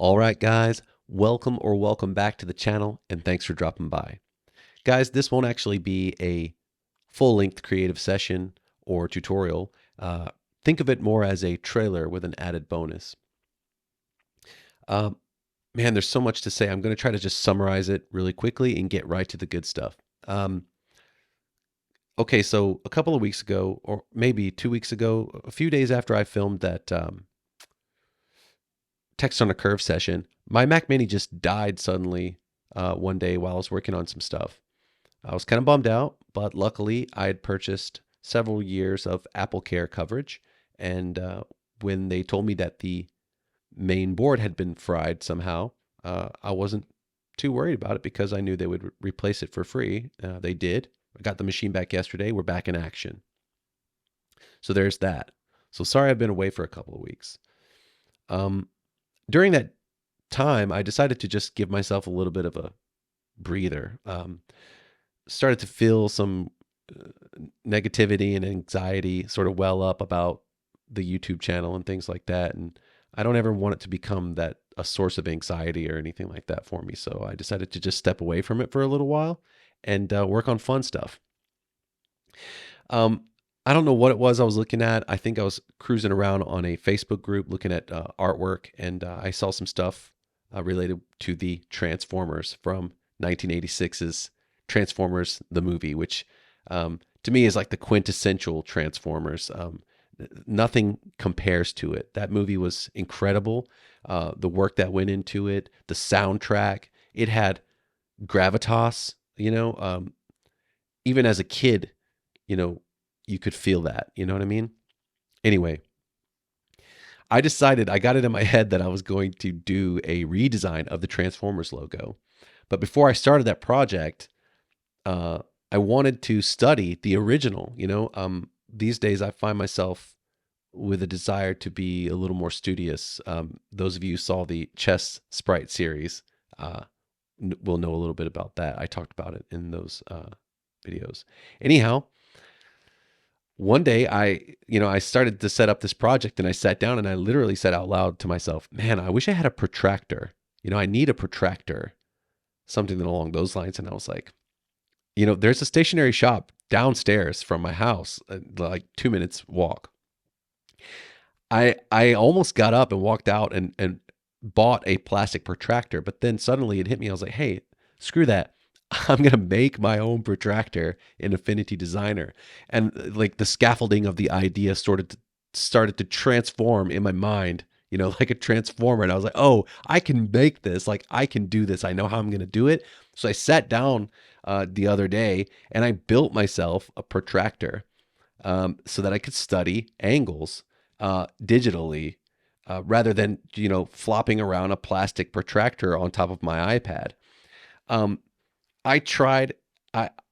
All right, guys, welcome back to the channel, and thanks for dropping by. Guys, this won't actually be a full-length creative session or tutorial. Think of it more as a trailer with an added bonus. Um, Man, there's so much to say. I'm going to try to just summarize it really quickly and get right to the good stuff. Um, okay, so a couple of weeks ago, or maybe 2 weeks ago, a few days after I filmed that text on a curve session, my Mac Mini just died suddenly one day while I was working on some stuff. I was kind of bummed out, but luckily I had purchased several years of Apple Care coverage. And when they told me that the main board had been fried somehow, I wasn't too worried about it because I knew they would replace it for free. They did. I got the machine back yesterday. We're back in action. So there's that. So sorry I've been away for a couple of weeks. During that time, I decided to just give myself a little bit of a breather. Started to feel some negativity and anxiety sort of well up about the YouTube channel and things like that. And I don't ever want it to become that a source of anxiety or anything like that for me. So I decided to just step away from it for a little while and work on fun stuff. I don't know what it was I was looking at. I think I was cruising around on a Facebook group looking at artwork, and I saw some stuff related to the Transformers from 1986's Transformers the movie, which to me is like the quintessential Transformers. Nothing compares to it. That movie was incredible. The work that went into it, the soundtrack, it had gravitas. Even as a kid, you know, you could feel that. You know what I mean? Anyway, I got it in my head that I was going to do a redesign of the Transformers logo. But before I started that project, I wanted to study the original. These days I find myself with a desire to be a little more studious. Those of you who saw the Chess Sprite series will know a little bit about that. I talked about it in those videos. Anyhow, one day I started to set up this project and I sat down and I literally said out loud to myself, man, I wish I had a protractor. I need a protractor, something along those lines. And I was like, there's a stationery shop downstairs from my house, like 2 minutes walk. I almost got up and walked out and bought a plastic protractor, but then suddenly it hit me. I was like, hey, screw that. I'm going to make my own protractor in Affinity Designer. And like the scaffolding of the idea started to transform in my mind, like a transformer. And I was like, oh, I can make this. Like I can do this. I know how I'm going to do it. So I sat down the other day and I built myself a protractor so that I could study angles digitally rather than, flopping around a plastic protractor on top of my iPad. I tried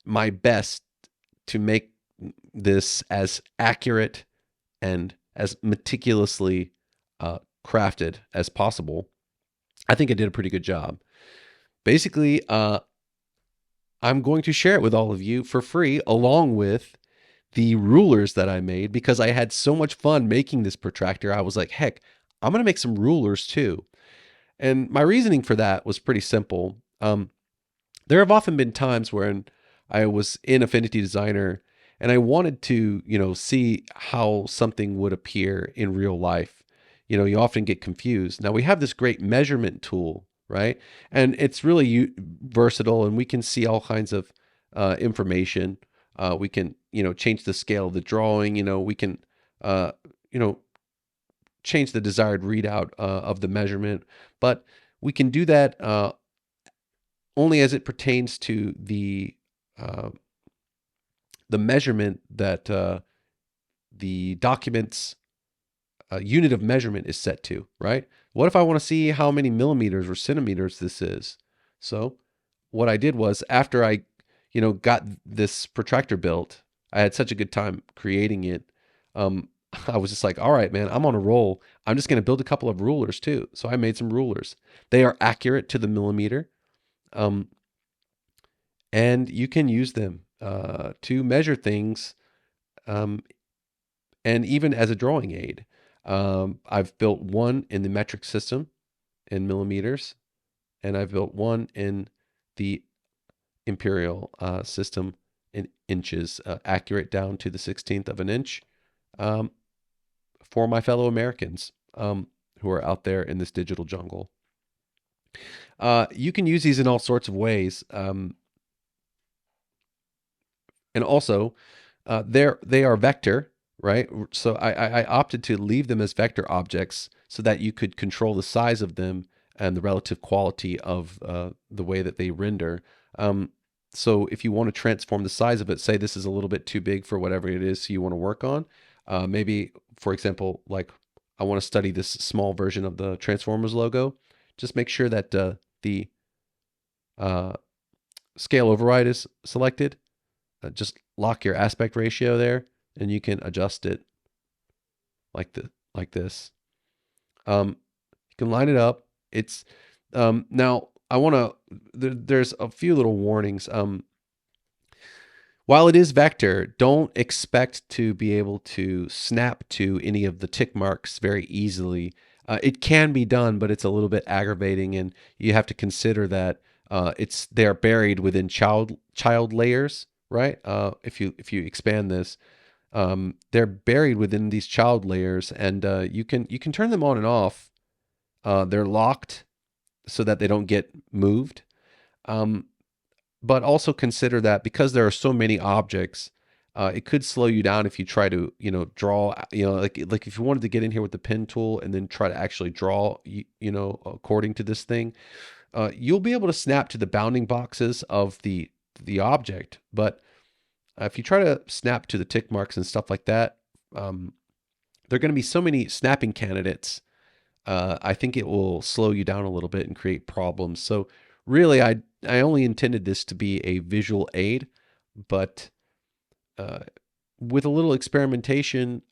my best to make this as accurate and as meticulously crafted as possible. I think I did a pretty good job. Basically, I'm going to share it with all of you for free, along with the rulers that I made because I had so much fun making this protractor. I was like, heck, I'm going to make some rulers too. And my reasoning for that was pretty simple. There have often been times when I was in Affinity Designer and I wanted to, see how something would appear in real life. You often get confused. Now we have this great measurement tool, right? And it's really versatile and we can see all kinds of information. We can, change the scale of the drawing. We can, you know, change the desired readout of the measurement. But we can do that only as it pertains to uh, the measurement that the document's unit of measurement is set to, right? What if I want to see how many millimeters or centimeters this is? So what I did was after I, got this protractor built, I had such a good time creating it. I was just like, all right, man, I'm on a roll. I'm just going to build a couple of rulers too. So I made some rulers. They are accurate to the millimeter. Um, and you can use them to measure things, um, and even as a drawing aid. I've built one in the metric system, in millimeters, and I've built one in the imperial system in inches, accurate down to the 16th of an inch, um, for my fellow Americans who are out there in this digital jungle. You can use these in all sorts of ways. And also, they are vector, right? So I opted to leave them as vector objects so that you could control the size of them and the relative quality of the way that they render. Um, so if you want to transform the size of it, say this is a little bit too big for whatever it is you want to work on. Maybe, for example, like I want to study this small version of the Transformers logo. Just make sure that the uh, scale override is selected. Just lock your aspect ratio there, and you can adjust it like this. You can line it up. It's now I want to. There's a few little warnings. While it is vector, don't expect to be able to snap to any of the tick marks very easily. It can be done, but it's a little bit aggravating, and you have to consider that they're buried within child layers, right? If you expand this, they're buried within these child layers, and you can turn them on and off. They're locked so that they don't get moved. Um, but also consider that because there are so many objects, it could slow you down if you try to, draw, like if you wanted to get in here with the pen tool and then try to actually draw, according to this thing, you'll be able to snap to the bounding boxes of the object. But if you try to snap to the tick marks and stuff like that, there are going to be so many snapping candidates. I think it will slow you down a little bit and create problems. So really, I only intended this to be a visual aid, but uh, with a little experimentation,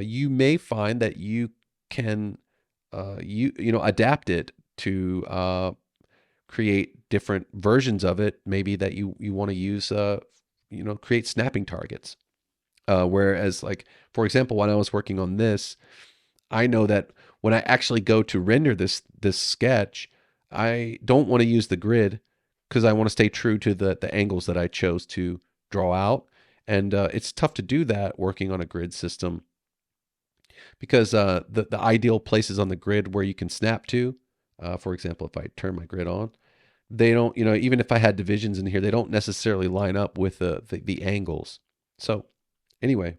you may find that you can adapt it to create different versions of it. Maybe that you want to use create snapping targets. Whereas, like for example, when I was working on this, I know that when I actually go to render this sketch, I don't want to use the grid because I want to stay true to the angles that I chose to draw out. And it's tough to do that working on a grid system because the ideal places on the grid where you can snap to, for example, if I turn my grid on, they don't, even if I had divisions in here, they don't necessarily line up with the angles. So anyway,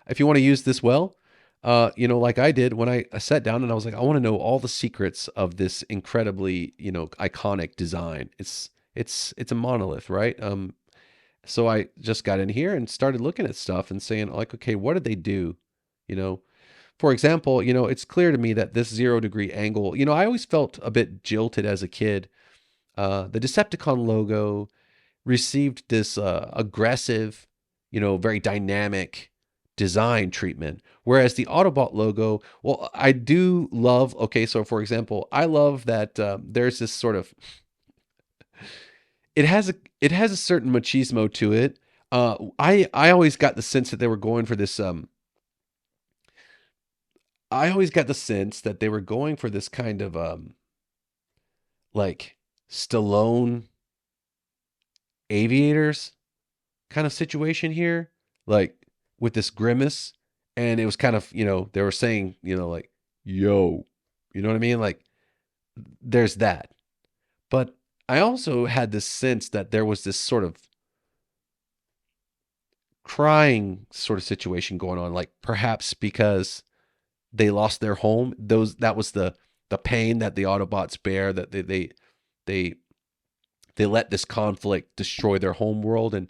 if you want to use this well, like I did when I sat down and I was like, I want to know all the secrets of this incredibly, iconic design. It's a monolith, right? So I just got in here and started looking at stuff and saying like, okay, what did they do? You know, for example, it's clear to me that this 0 degree angle, I always felt a bit jilted as a kid. The Decepticon logo received this aggressive, very dynamic design treatment. Whereas the Autobot logo, well, I do love, okay, so for example, I love that there's this sort of, it has a certain machismo to it. I always got the sense that they were going for this, I always got the sense that they were going for this kind of, like Stallone aviators kind of situation here, like with this grimace. And it was kind of, they were saying, like, yo, you know what I mean? Like, there's that. But I also had this sense that there was this sort of crying sort of situation going on, like perhaps because they lost their home. That was the pain that the Autobots bear, that they they let this conflict destroy their home world, and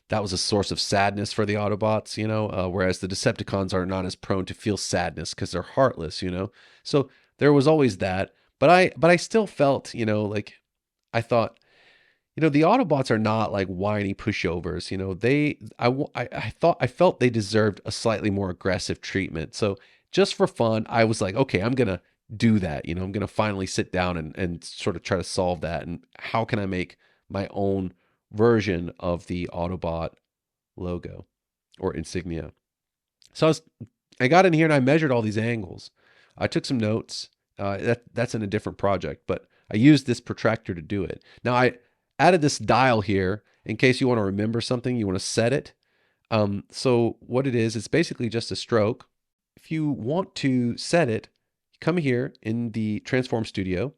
that was a source of sadness for the Autobots, whereas the Decepticons are not as prone to feel sadness because they're heartless. So there was always that, but I still felt, like I thought, the Autobots are not like whiny pushovers. I felt they deserved a slightly more aggressive treatment. So just for fun, I was like, okay, I'm gonna do that. I'm gonna finally sit down and sort of try to solve that. And how can I make my own version of the Autobot logo or insignia? So I got in here and I measured all these angles. I took some notes That's in a different project, but I used this protractor to do it. Now I added this dial here in case you want to remember something, you want to set it. So what it is, it's basically just a stroke. If you want to set it, come here in the Transform Studio,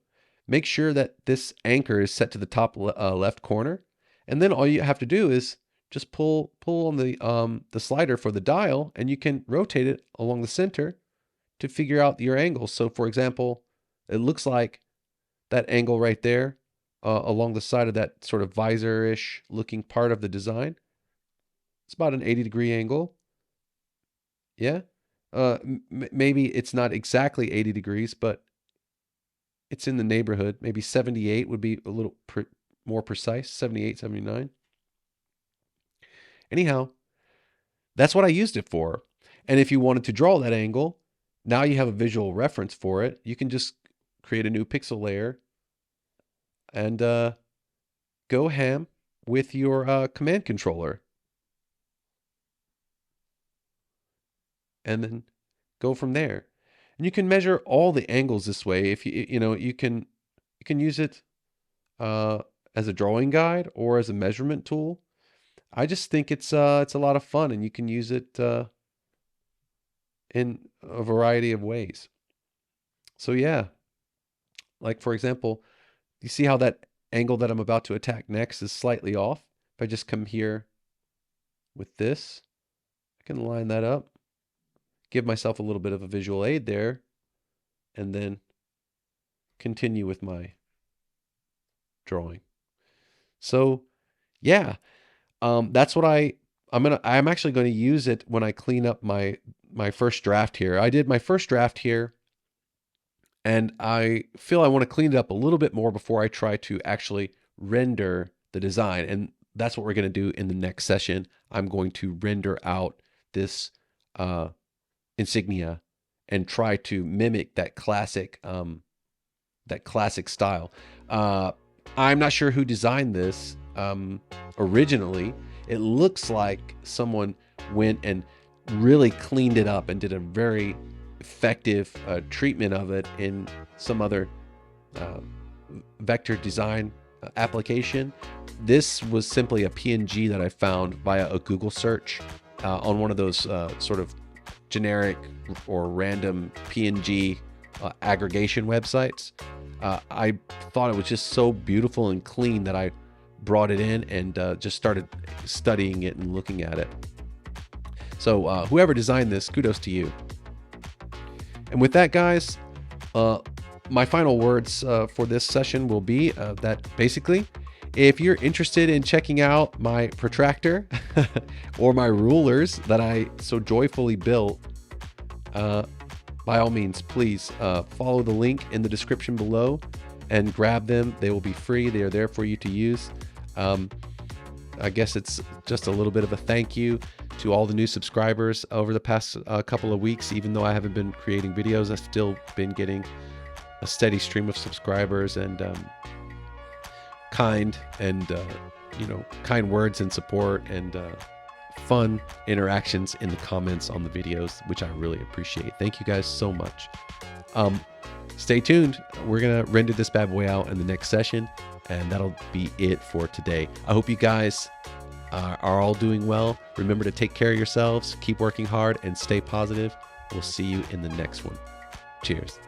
make sure that this anchor is set to the top left corner, and then all you have to do is just pull on the slider for the dial, and you can rotate it along the center to figure out your angles. So for example, it looks like that angle right there along the side of that sort of visor-ish looking part of the design. It's about an 80-degree angle. Yeah. Maybe it's not exactly 80 degrees, but it's in the neighborhood. Maybe 78 would be a little more precise, 78, 79. Anyhow, that's what I used it for. And if you wanted to draw that angle, now you have a visual reference for it. You can just create a new pixel layer and go ham with your command controller. And then go from there. And you can measure all the angles this way. If you can use it as a drawing guide or as a measurement tool. I just think it's a lot of fun, and you can use it in a variety of ways. So yeah, like for example, you see how that angle that I'm about to attack next is slightly off? If I just come here with this, I can line that up, give myself a little bit of a visual aid there, and then continue with my drawing. So yeah, that's what I'm actually going to use it when I clean up my first draft here. I did my first draft here, and I feel I want to clean it up a little bit more before I try to actually render the design. And that's what we're going to do in the next session. I'm going to render out this insignia and try to mimic that classic style. I'm not sure who designed this originally. It looks like someone went and really cleaned it up and did a very effective treatment of it in some other vector design application. This was simply a PNG that I found via a Google search on one of those sort of generic or random PNG aggregation websites. I thought it was just so beautiful and clean that I brought it in and just started studying it and looking at it. So whoever designed this, kudos to you. And with that, guys, my final words for this session will be that basically, if you're interested in checking out my protractor or my rulers that I so joyfully built, by all means, please follow the link in the description below and grab them. They will be free. They are there for you to use. I guess it's just a little bit of a thank you to all the new subscribers over the past couple of weeks. Even though I haven't been creating videos, I've still been getting a steady stream of subscribers and kind words and support and fun interactions in the comments on the videos, which I really appreciate. Thank you guys so much. Stay tuned. We're gonna render this bad boy out in the next session, and that'll be it for today. I hope you guys are all doing well. Remember to take care of yourselves, keep working hard, and stay positive. We'll see you in the next one. Cheers.